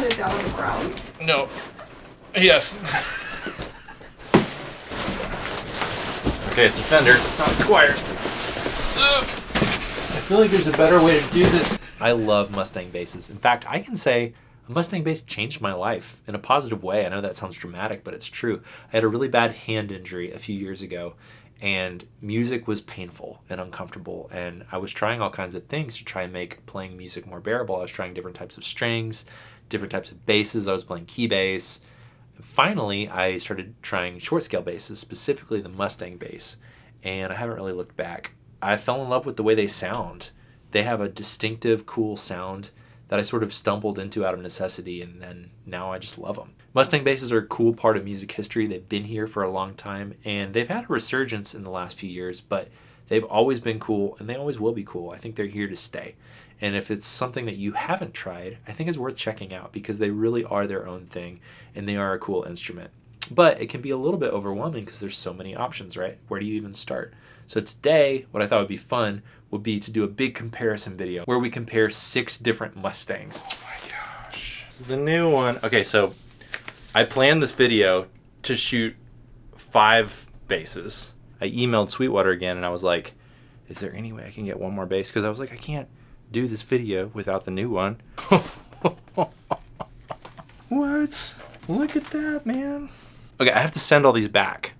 put it down on the ground? No. Yes. Okay, it's a Fender. It's not a Squire. I feel like there's a better way to do this. I love Mustang basses. In fact, I can say a Mustang bass changed my life in a positive way. I know that sounds dramatic, but it's true. I had a really bad hand injury a few years ago, and music was painful and uncomfortable, and I was trying all kinds of things to try and make playing music more bearable. I was trying different types of strings, different types of basses. I was playing key bass. And finally, I started trying short scale basses, specifically the Mustang bass, and I haven't really looked back. I fell in love with the way they sound. They have a distinctive, cool sound that I sort of stumbled into out of necessity, and then now I just love them. Mustang basses are a cool part of music history. They've been here for a long time, and they've had a resurgence in the last few years, but they've always been cool, and they always will be cool. I think they're here to stay. And if it's something that you haven't tried, I think it's worth checking out because they really are their own thing, and they are a cool instrument. But it can be a little bit overwhelming because there's so many options, right? Where do you even start? So today, what I thought would be fun would be to do a big comparison video where we compare 6 different Mustangs. Oh my gosh. This is the new one. Okay, so I planned this video to shoot 5 basses. I emailed Sweetwater again and I was like, is there any way I can get one more bass? Because I was like, I can't do this video without the new one. What? Look at that, man. Okay, I have to send all these back.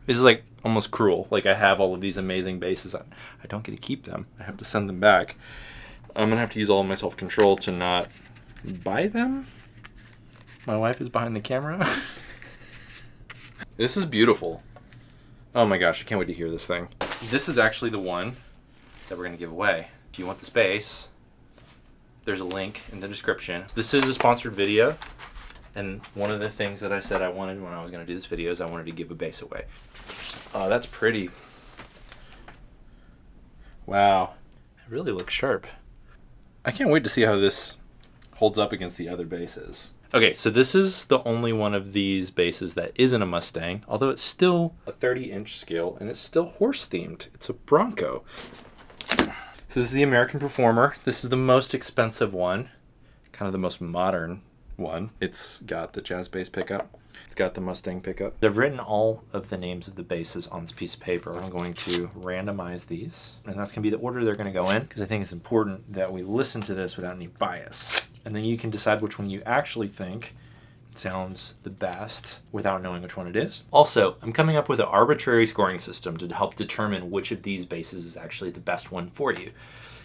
This is like almost cruel. Like I have all of these amazing basses. I don't get to keep them. I have to send them back. I'm gonna have to use all of my self-control to not buy them. My wife is behind the camera. This is beautiful. Oh my gosh, I can't wait to hear this thing. This is actually the one that we're gonna give away. If you want this bass, there's a link in the description. This is a sponsored video. And one of the things that I said I wanted when I was going to do this video is I wanted to give a bass away. Oh, that's pretty. Wow. It really looks sharp. I can't wait to see how this holds up against the other basses. Okay, so this is the only one of these basses that isn't a Mustang, although it's still a 30-inch scale, and it's still horse-themed. It's a Bronco. So this is the American Performer. This is the most expensive one, kind of the most modern one. It's got the jazz bass pickup. It's got the Mustang pickup. I've written all of the names of the basses on this piece of paper. I'm going to randomize these, and that's going to be the order they're going to go in, because I think it's important that we listen to this without any bias. And then you can decide which one you actually think sounds the best without knowing which one it is. Also, I'm coming up with an arbitrary scoring system to help determine which of these basses is actually the best one for you.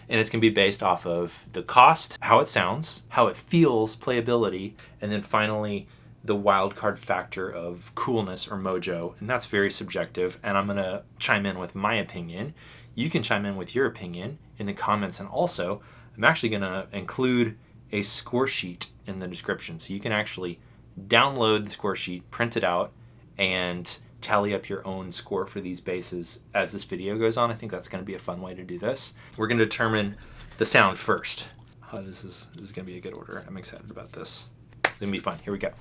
And it's going to be based off of the cost, how it sounds, how it feels, playability, and then finally the wild card factor of coolness or mojo. And that's very subjective. And I'm going to chime in with my opinion. You can chime in with your opinion in the comments. And also, I'm actually going to include a score sheet in the description. So you can actually download the score sheet, print it out, and tally up your own score for these basses as this video goes on. I think that's going to be a fun way to do this. We're going to determine the sound first. Oh, this is going to be a good order. I'm excited about this. It's going to be fun. Here we go.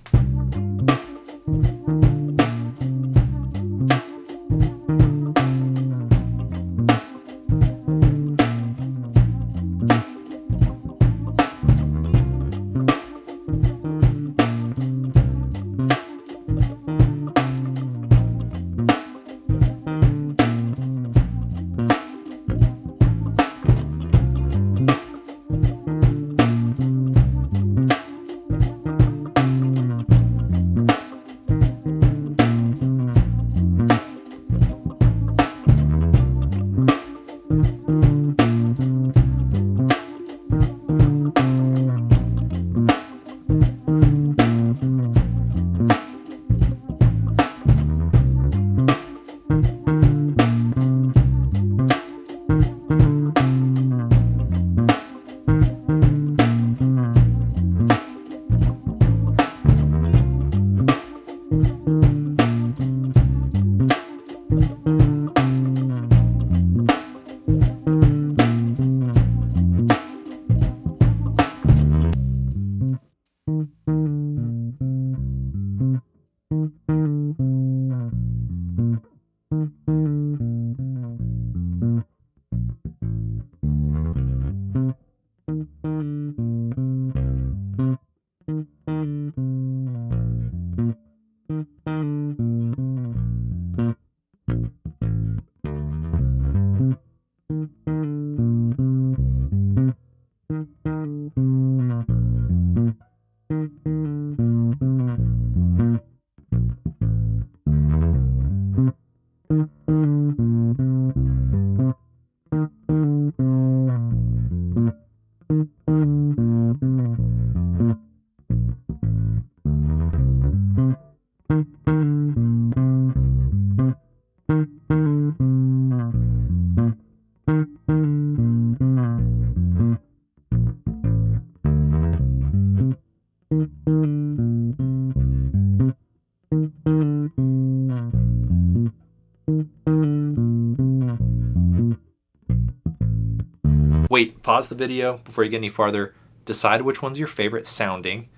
Wait, pause the video before you get any farther. Decide which one's your favorite sounding.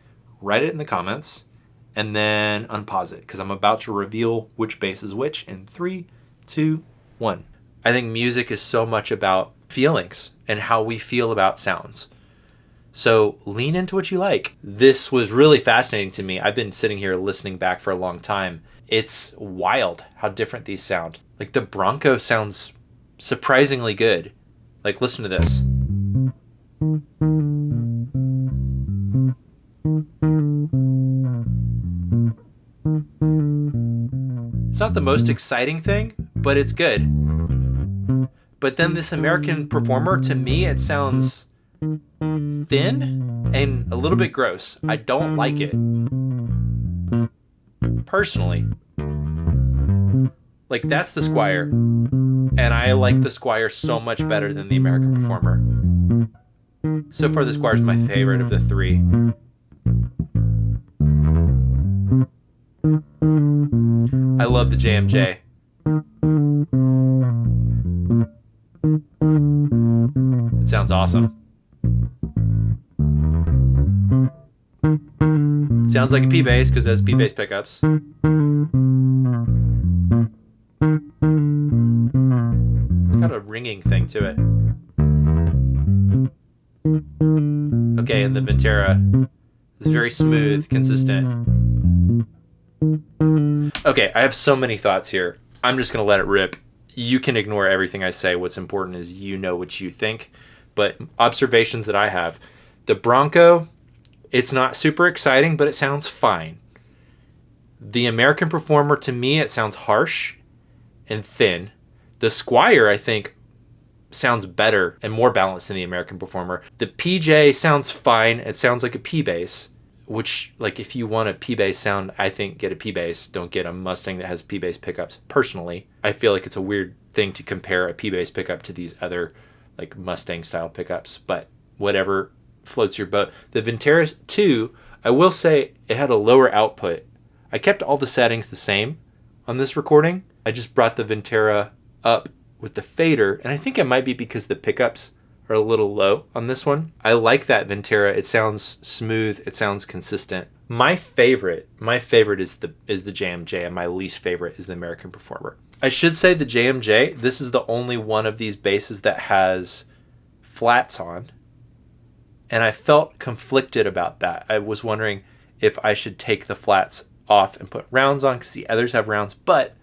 Write it in the comments. And then unpause it, because I'm about to reveal which bass is which in 3, 2, 1. I think music is so much about feelings and how we feel about sounds. So lean into what you like. This was really fascinating to me. I've been sitting here listening back for a long time. It's wild how different these sound. Like the Bronco sounds surprisingly good. Like listen to this. It's not the most exciting thing, but it's good. But then this American Performer, to me, it sounds thin and a little bit gross. I don't like it. Personally. Like, that's the Squier. And I like the Squier so much better than the American Performer. So far, the Squier's my favorite of the three. I love the JMJ. It sounds awesome. It sounds like a P-Bass because it has P-Bass pickups. It's got a ringing thing to it. Okay, and the Ventera is very smooth, consistent. Okay, I have so many thoughts here. I'm just going to let it rip. You can ignore everything I say. What's important is you know what you think. But observations that I have. The Bronco, it's not super exciting, but it sounds fine. The American Performer, to me, it sounds harsh and thin. The Squier, I think, sounds better and more balanced than the American Performer. The PJ sounds fine. It sounds like a P-Bass. Which, like, if you want a P-Bass sound, I think get a P-Bass. Don't get a Mustang that has P-Bass pickups. Personally, I feel like it's a weird thing to compare a P-Bass pickup to these other, like, Mustang-style pickups. But whatever floats your boat. The Ventera 2, I will say it had a lower output. I kept all the settings the same on this recording. I just brought the Ventera up with the fader, and I think it might be because the pickups are a little low on this one. I like that Ventera. It sounds smooth. It sounds consistent. My favorite is the JMJ, and my least favorite is the American Performer. I should say the JMJ, this is the only one of these basses that has flats on, and I felt conflicted about that. I was wondering if I should take the flats off and put rounds on because the others have rounds, but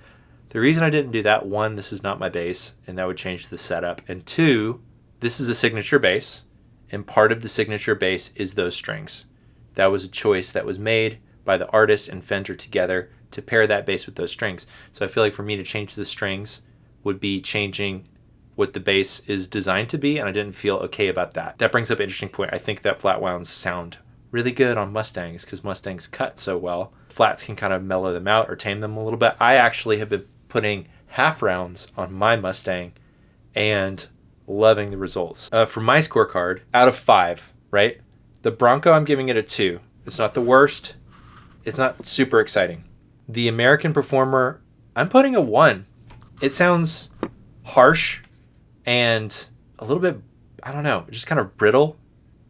the reason I didn't do that, one, this is not my bass, and that would change the setup, and two, this is a signature bass, and part of the signature bass is those strings. That was a choice that was made by the artist and Fender together to pair that bass with those strings. So I feel like for me to change the strings would be changing what the bass is designed to be, and I didn't feel okay about that. That brings up an interesting point. I think that flat wounds sound really good on Mustangs because Mustangs cut so well. Flats can kind of mellow them out or tame them a little bit. I actually have been putting half rounds on my Mustang and loving the results. For my scorecard, out of 5, right? The Bronco, I'm giving it a 2. It's not the worst. It's not super exciting. The American Performer, I'm putting a 1. It sounds harsh and a little bit, I don't know, just kind of brittle.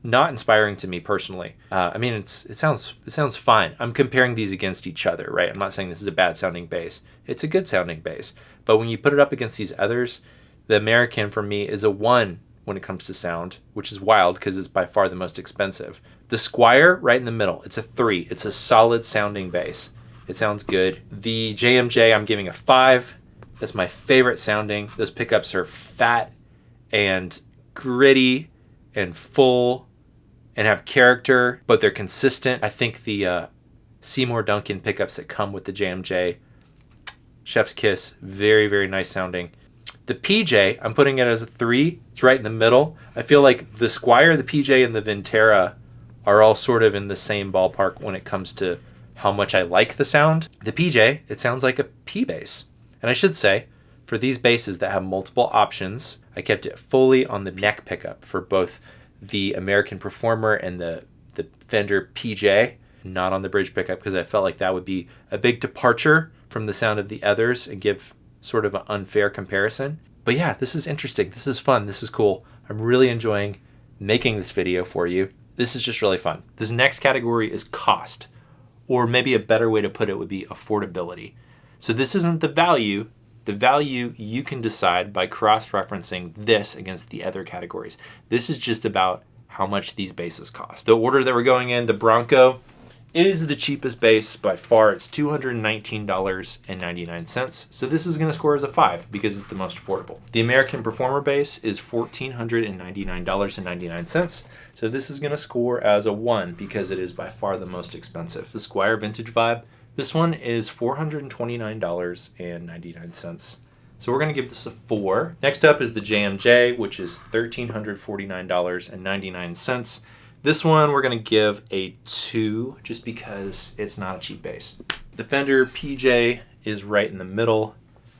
Not inspiring to me personally. I mean, it sounds fine. I'm comparing these against each other, right? I'm not saying this is a bad sounding bass. It's a good sounding bass. But when you put it up against these others, the American for me is a 1 when it comes to sound, which is wild because it's by far the most expensive. The Squier, right in the middle, it's a 3. It's a solid sounding bass. It sounds good. The JMJ, I'm giving a 5. That's my favorite sounding. Those pickups are fat and gritty and full and have character, but they're consistent. I think the Seymour Duncan pickups that come with the JMJ, chef's kiss, very, very nice sounding. The PJ, I'm putting it as a 3. It's right in the middle. I feel like the Squier, the PJ, and the Ventera are all sort of in the same ballpark when it comes to how much I like the sound. The PJ, it sounds like a P-Bass. And I should say, for these basses that have multiple options, I kept it fully on the neck pickup for both the American Performer and the Fender PJ. not on the bridge pickup because I felt like that would be a big departure from the sound of the others and give sort of an unfair comparison. But yeah, this is interesting. This is fun. This is cool. I'm really enjoying making this video for you. This is just really fun. This next category is cost, or maybe a better way to put it would be affordability. So this isn't the value. The value you can decide by cross-referencing this against the other categories. This is just about how much these bases cost. The order that we're going in, the Bronco is the cheapest base by far. It's $219.99. So this is going to score as a 5 because it's the most affordable. The American Performer base is $1,499.99. So this is going to score as a 1 because it is by far the most expensive. The Squire Vintage Vibe, this one is $429.99. So we're going to give this a 4. Next up is the JMJ, which is $1,349.99. This one we're going to give a 2 just because it's not a cheap base. The Fender PJ is right in the middle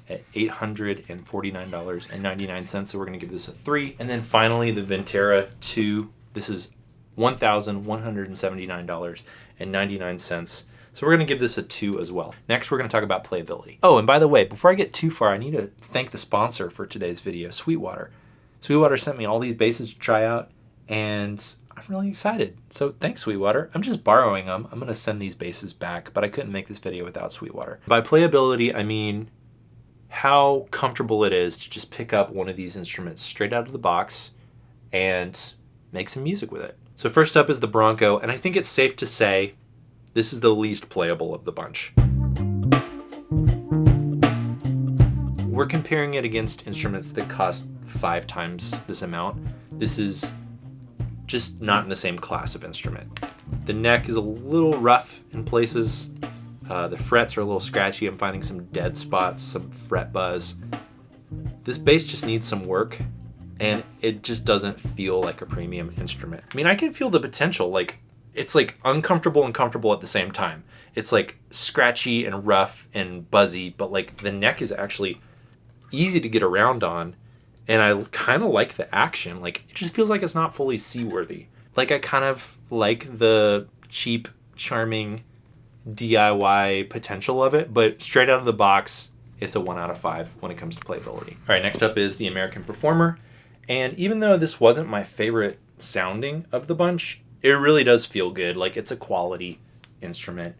at $849.99. So we're going to give this a 3. And then finally the Ventera 2. This is $1,179.99. So we're going to give this a 2 as well. Next, we're going to talk about playability. Oh, and by the way, before I get too far, I need to thank the sponsor for today's video, Sweetwater. Sweetwater sent me all these bases to try out, and I'm really excited. So thanks, Sweetwater. I'm just borrowing them. I'm going to send these bases back, but I couldn't make this video without Sweetwater. By playability, I mean how comfortable it is to just pick up one of these instruments straight out of the box and make some music with it. So first up is the Bronco, and I think it's safe to say this is the least playable of the bunch. We're comparing it against instruments that cost 5 times this amount. This is just not in the same class of instrument. The neck is a little rough in places. The frets are a little scratchy. I'm finding some dead spots, some fret buzz. This bass just needs some work, and it just doesn't feel like a premium instrument. I mean, I can feel the potential, like, it's like uncomfortable and comfortable at the same time. It's like scratchy and rough and buzzy, but like the neck is actually easy to get around on. And I kind of like the action. Like it just feels like it's not fully seaworthy. Like I kind of like the cheap, charming DIY potential of it, but straight out of the box, it's a 1 out of 5 when it comes to playability. All right, next up is the American Performer. And even though this wasn't my favorite sounding of the bunch, it really does feel good. Like it's a quality instrument.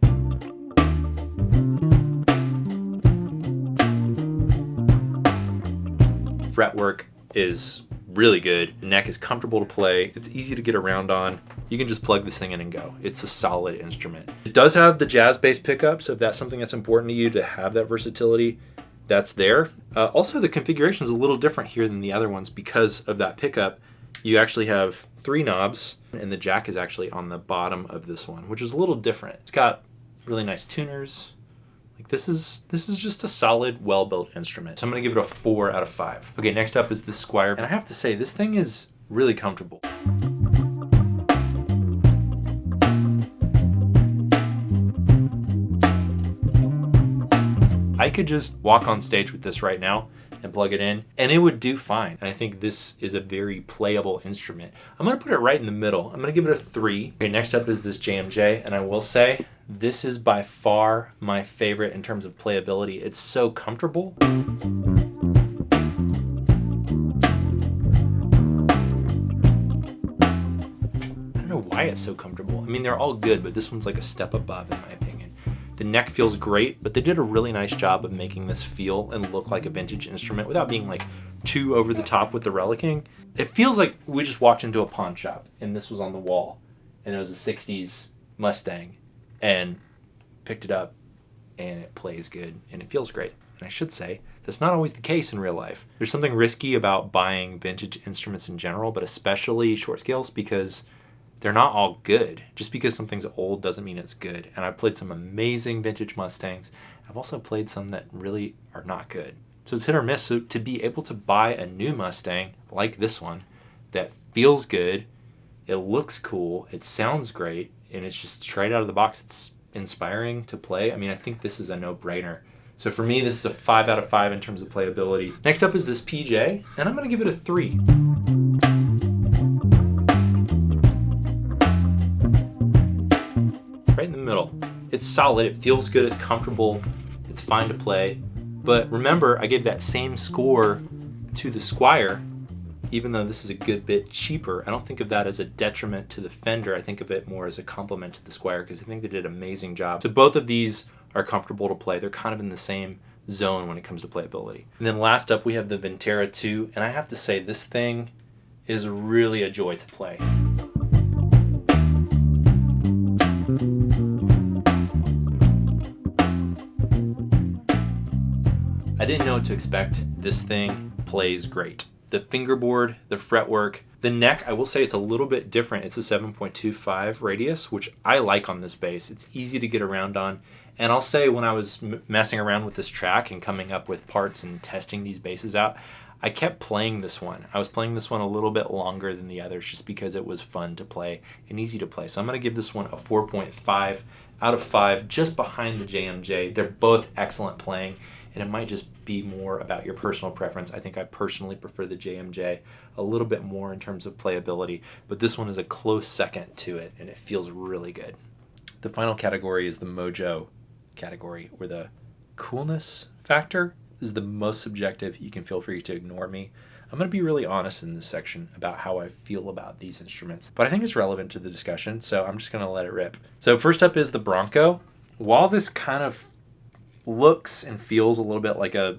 Fretwork is really good. The neck is comfortable to play. It's easy to get around on. You can just plug this thing in and go. It's a solid instrument. It does have the jazz bass pickup, so if that's something that's important to you to have that versatility, that's there. Also, the configuration is a little different here than the other ones because of that pickup. You actually have 3 knobs, and the jack is actually on the bottom of this one, which is a little different. It's got really nice tuners. Like this is just a solid, well-built instrument. So I'm gonna give it a 4 out of 5. Okay, next up is the Squire, and I have to say this thing is really comfortable. I could just walk on stage with this right now and plug it in, and it would do fine. And I think this is a very playable instrument. I'm gonna put it right in the middle. I'm gonna give it a 3. Okay, next up is this JMJ, and I will say, this is by far my favorite in terms of playability. It's so comfortable. I don't know why it's so comfortable. I mean, they're all good, but this one's like a step above in my opinion. The neck feels great, but they did a really nice job of making this feel and look like a vintage instrument without being like too over the top with the relicking. It feels like we just walked into a pawn shop and this was on the wall and it was a 60s Mustang and picked it up and it plays good and it feels great. And I should say, that's not always the case in real life. There's something risky about buying vintage instruments in general, but especially short scales because they're not all good. Just because something's old doesn't mean it's good. And I've played some amazing vintage Mustangs. I've also played some that really are not good. So it's hit or miss. So to be able to buy a new Mustang like this one that feels good, it looks cool, it sounds great, and it's just straight out of the box, it's inspiring to play. I mean, I think this is a no-brainer. So for me, this is a 5 out of 5 in terms of playability. Next up is this PJ, and I'm gonna give it a 3. Right in the middle. It's solid, it feels good, it's comfortable, it's fine to play. But remember, I gave that same score to the Squier, even though this is a good bit cheaper. I don't think of that as a detriment to the Fender. I think of it more as a compliment to the Squier because I think they did an amazing job. So both of these are comfortable to play. They're kind of in the same zone when it comes to playability. And then last up, we have the Ventera 2, and I have to say this thing is really a joy to play. I didn't know what to expect. This thing plays great. The fingerboard, the fretwork, the neck, I will say it's a little bit different. It's a 7.25 radius, which I like on this bass. It's easy to get around on. And I'll say when I was messing around with this track and coming up with parts and testing these basses out, I kept playing this one. I was playing this one a little bit longer than the others just because it was fun to play and easy to play. So I'm going to give this one a 4.5 out of 5, just behind the JMJ. They're both excellent playing, and it might just be more about your personal preference. I think I personally prefer the JMJ a little bit more in terms of playability, but this one is a close second to it, and it feels really good. The final category is the Mojo category, or the coolness factor. This is the most subjective. You can feel free to ignore me. I'm going to be really honest in this section about how I feel about these instruments, but I think it's relevant to the discussion, so I'm just going to let it rip. So first up is the Bronco. While this kind of looks and feels a little bit like a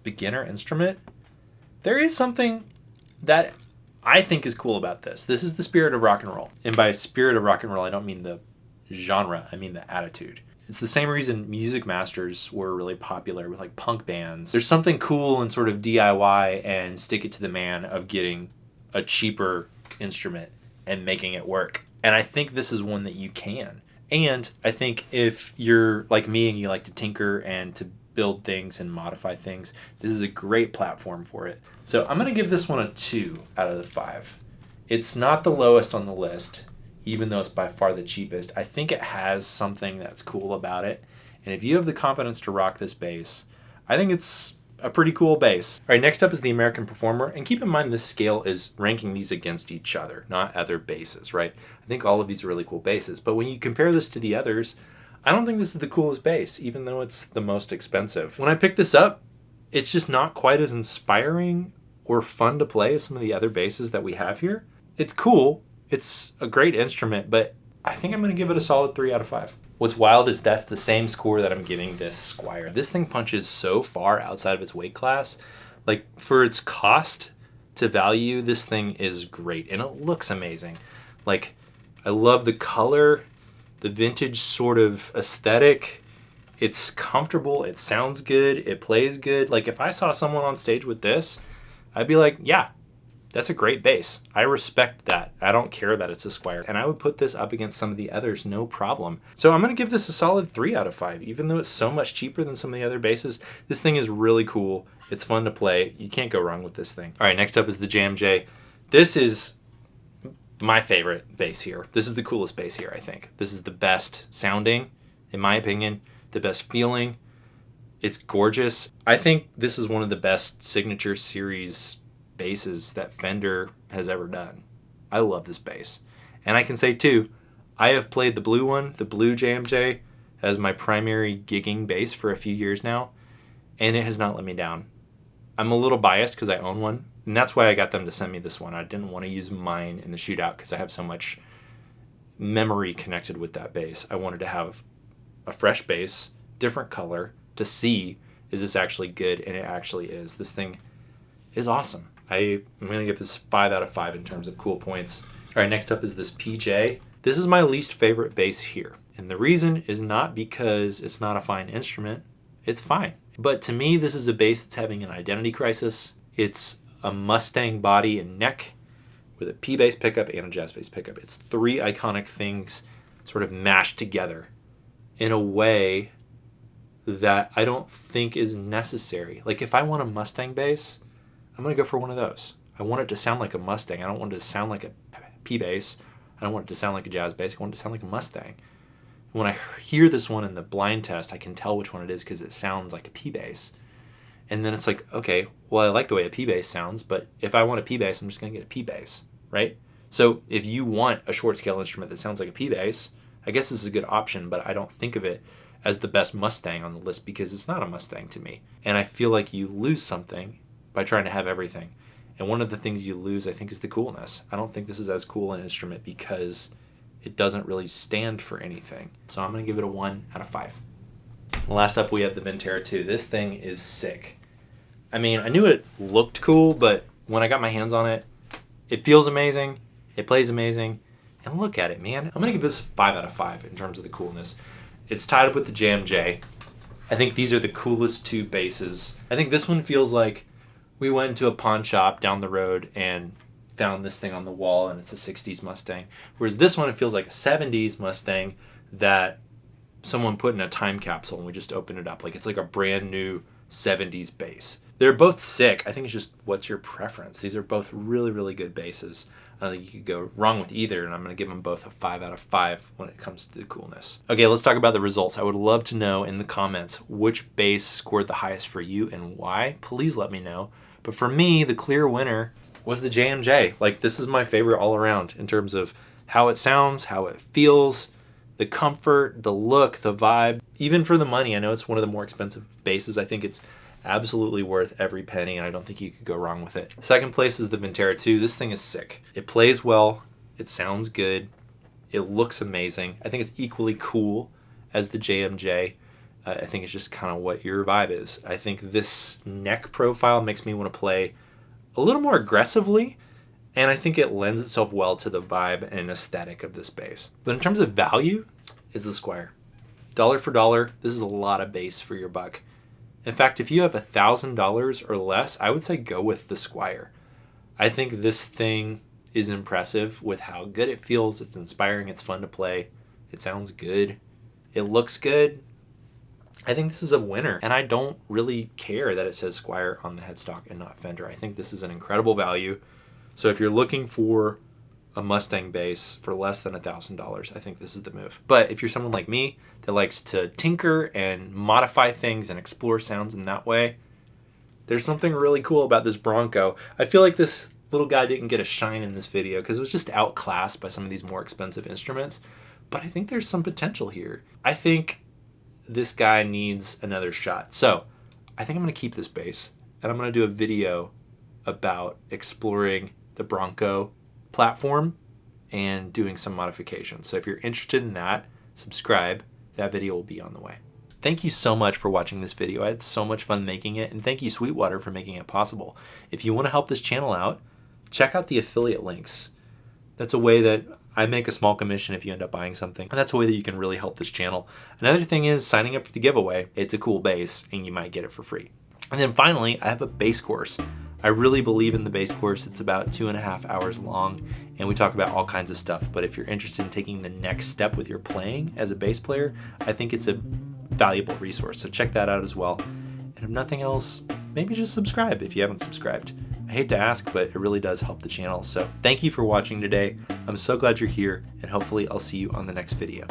beginner instrument, there is something that I think is cool about this. This is the spirit of rock and roll. And by spirit of rock and roll, I don't mean the genre, I mean the attitude. It's the same reason Music Masters were really popular with like punk bands. There's something cool and sort of DIY and stick it to the man of getting a cheaper instrument and making it work. And I think this is one that you can. And I think if you're like me and you like to tinker and to build things and modify things, this is a great platform for it. So I'm going to give this one a 2 out of the 5. It's not the lowest on the list, even though it's by far the cheapest. I think it has something that's cool about it. And if you have the confidence to rock this bass, I think it's a pretty cool bass. All right, next up is the American Performer. And keep in mind this scale is ranking these against each other, not other basses, right? I think all of these are really cool basses. But when you compare this to the others, I don't think this is the coolest bass, even though it's the most expensive. When I picked this up, it's just not quite as inspiring or fun to play as some of the other basses that we have here. It's cool. It's a great instrument, but I think I'm going to give it a solid 3 out of 5. What's wild is that's the same score that I'm giving this Squier. This thing punches so far outside of its weight class. Like, for its cost to value, this thing is great, and it looks amazing. Like, I love the color, the vintage sort of aesthetic. It's comfortable, it sounds good, it plays good. Like, if I saw someone on stage with this, I'd be like, yeah, that's a great bass. I respect that. I don't care that it's a Squier. And I would put this up against some of the others, no problem. So I'm going to give this a solid 3 out of 5. Even though it's so much cheaper than some of the other basses, this thing is really cool. It's fun to play. You can't go wrong with this thing. All right, next up is the JMJ. This is my favorite bass here. This is the coolest bass here, I think. This is the best sounding, in my opinion, the best feeling. It's gorgeous. I think this is one of the best signature series basses that Fender has ever done. I love this bass. And I can say too, I have played the blue one, the blue JMJ, as my primary gigging bass for a few years now, and it has not let me down. I'm a little biased because I own one, and that's why I got them to send me this one. I didn't want to use mine in the shootout because I have so much memory connected with that bass. I wanted to have a fresh bass, different color, to see, is this actually good? And it actually is. This thing is awesome. I'm going to give this 5 out of 5 in terms of cool points. All right, next up is this PJ. This is my least favorite bass here. And the reason is not because it's not a fine instrument. It's fine. But to me, this is a bass that's having an identity crisis. It's a Mustang body and neck with a P bass pickup and a jazz bass pickup. It's 3 iconic things sort of mashed together in a way that I don't think is necessary. Like, if I want a Mustang bass, I'm going to go for one of those. I want it to sound like a Mustang. I don't want it to sound like a P bass. I don't want it to sound like a jazz bass. I want it to sound like a Mustang. When I hear this one in the blind test, I can tell which one it is because it sounds like a P bass. And then it's like, okay, well, I like the way a P bass sounds, but if I want a P bass, I'm just going to get a P bass, right? So if you want a short scale instrument that sounds like a P bass, I guess this is a good option, but I don't think of it as the best Mustang on the list because it's not a Mustang to me. And I feel like you lose something by trying to have everything. And one of the things you lose, I think, is the coolness. I don't think this is as cool an instrument because it doesn't really stand for anything. So I'm going to give it a 1 out of 5. Last up, we have the Ventera 2. This thing is sick. I mean, I knew it looked cool, but when I got my hands on it, it feels amazing. It plays amazing. And look at it, man. I'm going to give this a 5 out of 5 in terms of the coolness. It's tied up with the JMJ. I think these are the coolest two basses. I think this one feels like we went into a pawn shop down the road and found this thing on the wall and it's a 60s Mustang. Whereas this one, it feels like a 70s Mustang that someone put in a time capsule and we just opened it up. Like it's like a brand new 70s bass. They're both sick. I think it's just what's your preference. These are both really, really good basses. I don't think you could go wrong with either, and I'm going to give them both a 5 out of 5 when it comes to the coolness. Okay, let's talk about the results. I would love to know in the comments which bass scored the highest for you and why. Please let me know. But for me, the clear winner was the JMJ. Like, this is my favorite all around in terms of how it sounds, how it feels, the comfort, the look, the vibe. Even for the money, I know it's one of the more expensive basses. I think it's absolutely worth every penny, and I don't think you could go wrong with it. Second place is the Ventera 2. This thing is sick. It plays well. It sounds good. It looks amazing. I think it's equally cool as the JMJ. I think it's just kind of what your vibe is. I think this neck profile makes me want to play a little more aggressively, and I think it lends itself well to the vibe and aesthetic of this bass. But in terms of value, is the Squire. Dollar for dollar, this is a lot of bass for your buck. In fact, if you have $1,000 or less, I would say go with the Squire. I think this thing is impressive with how good it feels. It's inspiring. It's fun to play. It sounds good. It looks good. I think this is a winner. And I don't really care that it says Squire on the headstock and not Fender. I think this is an incredible value. So if you're looking for a Mustang bass for less than $1,000, I think this is the move. But if you're someone like me that likes to tinker and modify things and explore sounds in that way, there's something really cool about this Bronco. I feel like this little guy didn't get a shine in this video because it was just outclassed by some of these more expensive instruments. But I think there's some potential here. I think this guy needs another shot. So I think I'm going to keep this bass and I'm going to do a video about exploring the Bronco platform and doing some modifications. So if you're interested in that, subscribe. That video will be on the way. Thank you so much for watching this video. I had so much fun making it, and thank you Sweetwater for making it possible. If you want to help this channel out, check out the affiliate links. That's a way that I make a small commission if you end up buying something, and that's a way that you can really help this channel. Another thing is signing up for the giveaway. It's a cool bass and you might get it for free. And then finally, I have a bass course. I really believe in the bass course. It's about 2.5 hours long, and we talk about all kinds of stuff. But if you're interested in taking the next step with your playing as a bass player, I think it's a valuable resource. So check that out as well. And if nothing else, maybe just subscribe if you haven't subscribed. I hate to ask, but it really does help the channel. So thank you for watching today. I'm so glad you're here, and hopefully I'll see you on the next video.